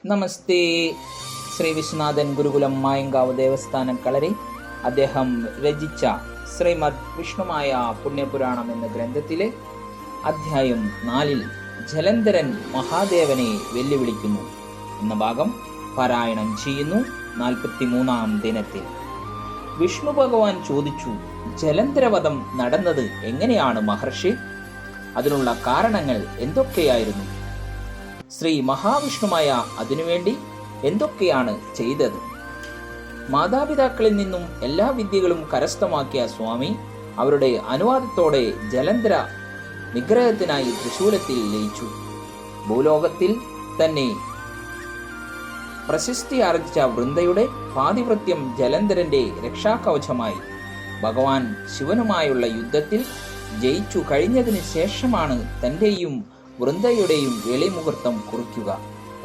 നമസ്തേ. ശ്രീ വിശ്വനാഥൻ ഗുരുകുലം മായങ്കാവ് ദേവസ്ഥാനം കളരി അദ്ദേഹം രചിച്ച ശ്രീമദ് വിഷ്ണുമായ പുണ്യപുരാണം എന്ന ഗ്രന്ഥത്തിലെ അധ്യായം 4 ജലന്ധരൻ മഹാദേവനെ വെല്ലുവിളിക്കുന്നു എന്ന ഭാഗം പാരായണം ചെയ്യുന്നു. 43-ാം ദിനത്തിൽ വിഷ്ണു ഭഗവാൻ ചോദിച്ചു, ജലന്ധരവധം നടന്നത് എങ്ങനെയാണ് മഹർഷി? അതിനുള്ള കാരണങ്ങൾ എന്തൊക്കെയായിരുന്നു? ശ്രീ മഹാവിഷ്ണുമായ അതിനുവേണ്ടി എന്തൊക്കെയാണ് ചെയ്തത്? മാതാപിതാക്കളിൽ നിന്നും എല്ലാ വിദ്യകളും കരസ്ഥമാക്കിയ സ്വാമി അവരുടെ അനുവാദത്തോടെ ജലന്ധര നിഗ്രഹത്തിനായി തൃശൂലത്തിൽ ലയിച്ചു. ഭൂലോകത്തിൽ തന്നെ പ്രശസ്തി ആർജിച്ച വൃന്ദയുടെ പാതിവൃത്യം ജലന്ധരന്റെ രക്ഷാകവചമായി. ഭഗവാൻ ശിവനുമായുള്ള യുദ്ധത്തിൽ ജയിച്ചു കഴിഞ്ഞതിന് ശേഷമാണ് തന്റെയും വൃന്ദയുടെയും വെളിമുഹൂർത്തം കുറിക്കുക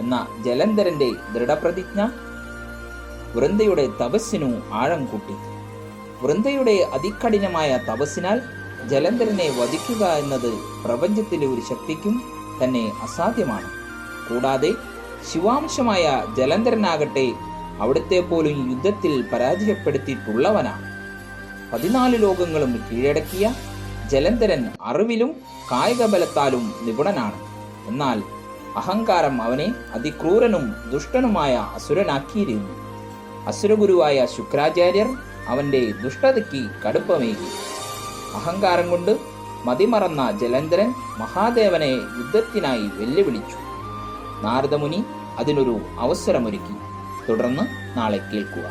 എന്ന ജലന്ധരന്റെ ദൃഢപ്രതിജ്ഞ വൃന്ദയുടെ തപസ്സിനു ആഴം കൂട്ടി. വൃന്ദയുടെ അതികഠിനമായ തപസ്സിനാൽ ജലന്ധരനെ വധിക്കുക എന്നത് പ്രപഞ്ചത്തിലെ ഒരു ശക്തിക്കും തന്നെ അസാധ്യമാണ്. കൂടാതെ ശിവാംശമായ ജലന്ധരനാകട്ടെ അവിടുത്തെ പോലും യുദ്ധത്തിൽ പരാജയപ്പെടുത്തിയിട്ടുള്ളവനാണ്. 14 ലോകങ്ങളും കീഴടക്കിയ ജലന്ധരൻ അറിവിലും കായിക ബലത്താലും നിപുണനാണ്. എന്നാൽ അഹങ്കാരം അവനെ അതിക്രൂരനും ദുഷ്ടനുമായ അസുരനാക്കിയിരുന്നു. അസുരഗുരുവായ ശുക്രാചാര്യർ അവന്റെ ദുഷ്ടതയ്ക്ക് കടുപ്പമേകി. അഹങ്കാരം കൊണ്ട് മതിമറന്ന ജലന്ധരൻ മഹാദേവനെ യുദ്ധത്തിനായി വെല്ലുവിളിച്ചു. നാരദമുനി അതിനൊരു അവസരമൊരുക്കി. തുടർന്ന് നാളെ കേൾക്കുക.